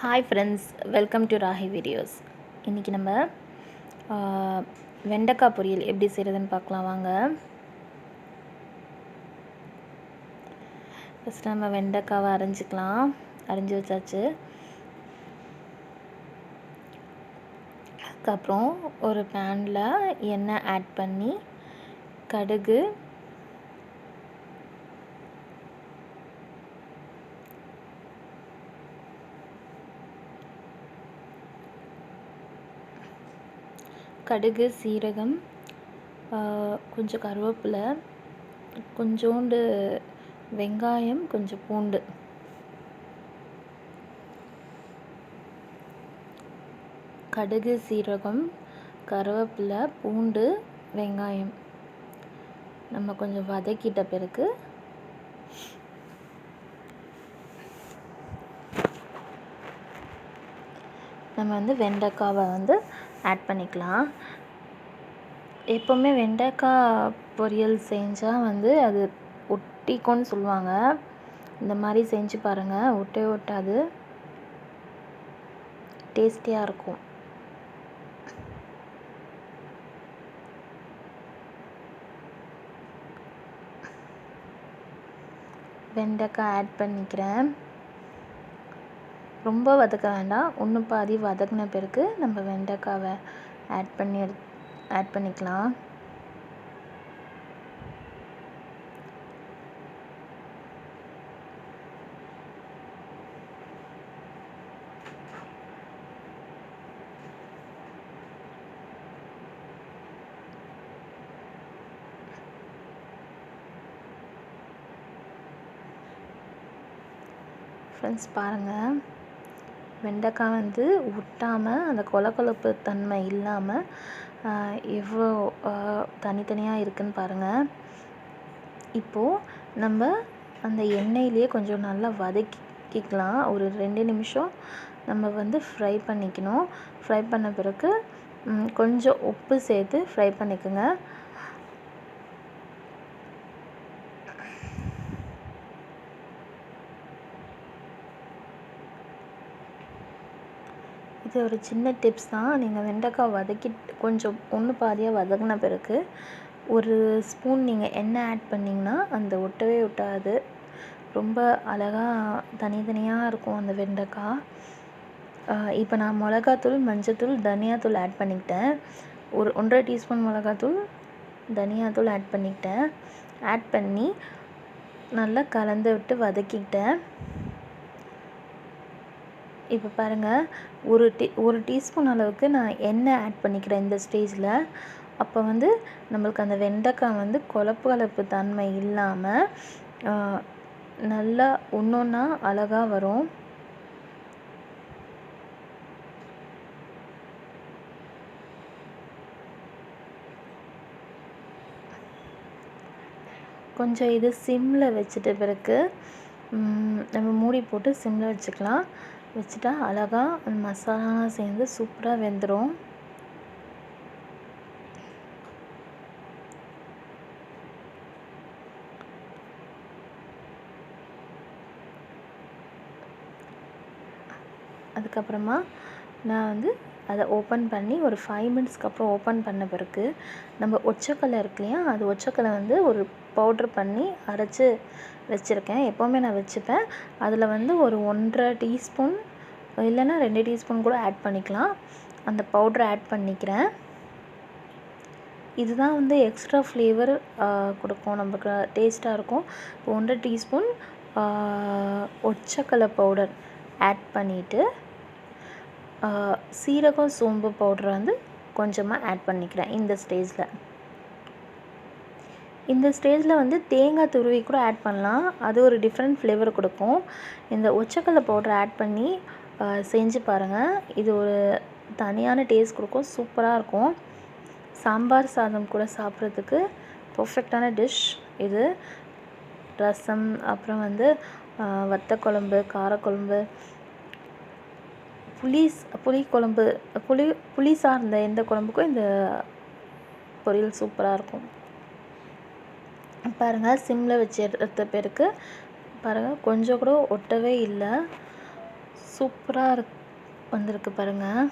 Hi friends, welcome to Rahi videos. இன்றைக்கி நம்ம வெண்டைக்காய் பொரியல் எப்படி செய்கிறதுன்னு பார்க்கலாம் வாங்க. ஃபஸ்ட்டு நம்ம வெண்டைக்காவை அரைஞ்சி வச்சாச்சு. அதுக்கப்புறம் ஒரு பேனில் எண்ணெய் ஆட் பண்ணி கடுகு, சீரகம், கொஞ்சம் கருவேப்பிலை, கொஞ்சோண்டு வெங்காயம், கொஞ்சம் பூண்டு, கடுகு, சீரகம், கருவேப்பிலை, பூண்டு, வெங்காயம் நம்ம கொஞ்சம் வதக்கிட்ட பிறகு நம்ம வெண்டைக்காவை ஆட் பண்ணிக்கலாம். எப்போவுமே வெண்டைக்காய் பொரியல் செஞ்சால் அது ஒட்டிக்கும்னு சொல்லுவாங்க. இந்த மாதிரி செஞ்சு பாருங்கள், ஒட்டாது, டேஸ்டியாக இருக்கும். வெண்டைக்காய் ஆட் பண்ணிக்கிறேன். ரொம்ப வதக்க வேண்டாம், ஒன்று பாதி வதக்கின பிறகு நம்ம வெண்டைக்காவை ஆட் பண்ணிக்கலாம். ஃப்ரெண்ட்ஸ் பாருங்கள், வெண்டைக்காய் ஒட்டாமல் அந்த கொழப்பு தன்மை இல்லாமல் எவ்வளோ தனித்தனியாக இருக்குதுன்னு பாருங்கள். இப்போது நம்ம அந்த எண்ணெயிலேயே கொஞ்சம் நல்லா வதக்கிக்கலாம். ஒரு 2 நிமிஷம் நம்ம ஃப்ரை பண்ணிக்கணும். ஃப்ரை பண்ண பிறகு கொஞ்சம் உப்பு சேர்த்து ஃப்ரை பண்ணிக்கோங்க. இது ஒரு சின்ன டிப்ஸ் தான். நீங்கள் வெண்டைக்காய் கொஞ்சம் ஒன்று பாதியாக வதங்கின பிறகு ஒரு ஸ்பூன் நீங்கள் எண்ணெய் ஆட் பண்ணிங்கன்னா அந்த ஒட்டவே ஒட்டாது. ரொம்ப அழகாக தனித்தனியாக இருக்கும் அந்த வெண்டைக்காய். இப்போ நான் மிளகாத்தூள், மஞ்சத்தூள், தனியாத்தூள் ஆட் பண்ணிக்கிட்டேன். ஒரு 1.5 டீஸ்பூன் மிளகாத்தூள், தனியாத்தூள் ஆட் பண்ணிக்கிட்டேன். ஆட் பண்ணி நல்லா கலந்து விட்டு வதக்கிக்கிட்டேன். இப்போ பாருங்கள், ஒரு டீஸ்பூன் அளவுக்கு நான் எண்ணெய் ஆட் பண்ணிக்கிறேன் இந்த ஸ்டேஜில். அப்போ நம்மளுக்கு அந்த வெண்டைக்காய் கொழப்பு தன்மை இல்லாமல் நல்லா ஒன்றா அழகாக வரும். கொஞ்சம் இது சிம்மில் வச்சுட்ட பிறகு நம்ம மூடி போட்டு சிம்மில் வச்சுட்டா அழகாக அந்த மசாலாலாம் சேர்ந்து சூப்பராக வெந்துடும். அதுக்கப்புறமா நான் அதை ஓப்பன் பண்ணி ஒரு 5 மினிட்ஸ்க்கு அப்புறம் ஓப்பன் பண்ண பிறகு நம்ம ஒச்சக்கல்லை இருக்கு இல்லையா, அது ஒச்சக்கல்லை ஒரு பவுட்ரு பண்ணி அரைச்சி வச்சுருக்கேன். எப்போவுமே நான் வச்சுப்பேன். அதில் ஒரு 1.5 டீஸ்பூன் இல்லைன்னா 2 டீஸ்பூன் கூட ஆட் பண்ணிக்கலாம். அந்த பவுட்ரை ஆட் பண்ணிக்கிறேன். இதுதான் எக்ஸ்ட்ரா ஃப்ளேவர் கொடுக்கும், நமக்கு டேஸ்ட்டாக இருக்கும். இப்போ 1.5 டீஸ்பூன் ஒச்சக்கல்லை பவுடர் ஆட் பண்ணிவிட்டு சீரகம், சோம்பு பவுடரை கொஞ்சமாக ஆட் பண்ணிக்கிறேன். இந்த ஸ்டேஜில் தேங்காய் துருவி கூட ஆட் பண்ணலாம். அது ஒரு டிஃப்ரெண்ட் ஃப்ளேவர் கொடுக்கும். இந்த ஒச்சக்கல்லை பவுடரை ஆட் பண்ணி செஞ்சு பாருங்கள். இது ஒரு தனியான டேஸ்ட் கொடுக்கும், சூப்பராக இருக்கும். சாம்பார் சாதம் கூட சாப்பிட்றதுக்கு பர்ஃபெக்டான டிஷ் இது. ரசம், அப்புறம் வத்த குழம்பு, காரக்குழம்பு, புளிக்குழம்பு, புளி சார்ந்த எந்த குழம்புக்கும் இந்த பொரியல் சூப்பராக இருக்கும். பாருங்கள், சிம்மில் வச்சு எடுத்த பிறகு பாருங்கள், கொஞ்சம் கூட ஒட்டவே இல்லை, சூப்பராக வந்திருக்கு பாருங்கள்.